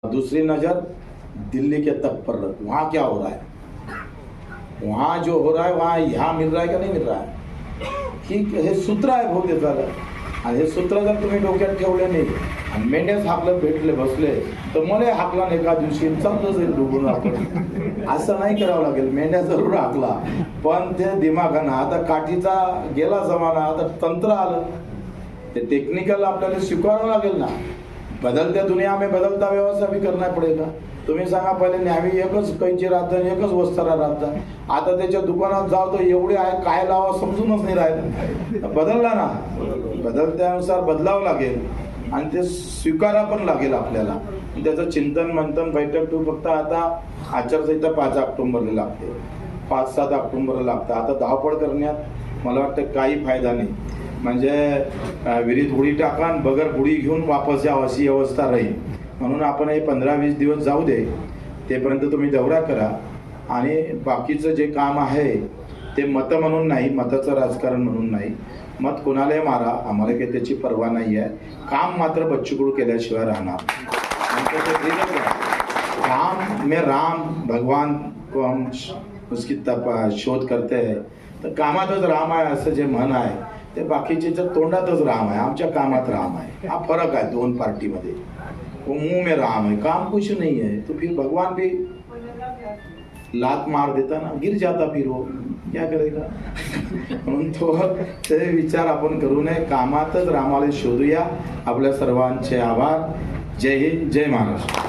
दूसरी नज़र दिल्ली के तट पर, वहाँ क्या हो रहा है, वहाँ जो हो रहा है वहाँ यहाँ मिल रहा है का नाही मिल रहा आहे, की हे सूत्र आहे बहुतेक झालं. आणि हे सूत्र जर तुम्ही डोक्यात ठेवले नाही आणि मेंढ्याच हाकलत भेटले बसले तर मला हाकला नाही एका दिवशी चालतं जाईल डुबून आपण. असं नाही करावं लागेल. मेंढ्या जरूर हाकला पण ते दिमागानं. आता काठीचा गेला जमाना, आता तंत्र आलं, ते टेक्निकल आपल्याला स्वीकारावं लागेल ना. बदलत्या दुनिया में बदलता व्यवस्था भी करना पडेगा. तुम्ही सांगा, पहिले न्यावी एकच कैची राहतं, एकच वस्त्रा राहतं. आता त्याच्या दुकानात जाव तर एवढे आहे, काय लावा समजूनच नाही राहिलं. बदलला ना, बदलत्यानुसार बदलावं लागेल आणि ते स्वीकारा पण लागेल आपल्याला. त्याचं चिंतन मंथन बैठक तू फक्त आता आचारसंहिता 5 ऑक्टोबरला लागते, 5-7 ऑक्टोबरला लागतं. आता धावपळ करण्यात मला वाटतं काही फायदा नाही. म्हणजे विहिरीत उडी टाका आणि बगर बुडी घेऊन वापस या अशी अवस्था राहील. म्हणून आपण हे 15-20 दिवस जाऊ दे, तेपर्यंत तुम्ही दौरा करा. आणि बाकीचं जे काम आहे ते मतं म्हणून नाही, मताचं राजकारण म्हणून नाही. मत कोणालाही मारा, आम्हाला काही त्याची पर्वा नाही आहे. काम मात्र बच्चूकडू केल्याशिवाय राहणार. काम में राम भगवान को हम उसकी शोध करते हैं, तर कामातच राम आहे असं जे म्हण आहे ते बाकीचे तोंडातच राम आहे, आमच्या कामात राम आहे. हा फरक आहे दोन पार्टीमध्ये. वो मुंह में राम है, काम कुछ नहीं है. तो फिर भगवान भी लात मार देता ना, गिर जाता, फिर वो क्या करेगा. म्हणून तो ते विचार आपण करू नये. कामातच रामाला शोधूया. आपल्या सर्वांचे आभार. जय हिंद, जय महाराष्ट्र.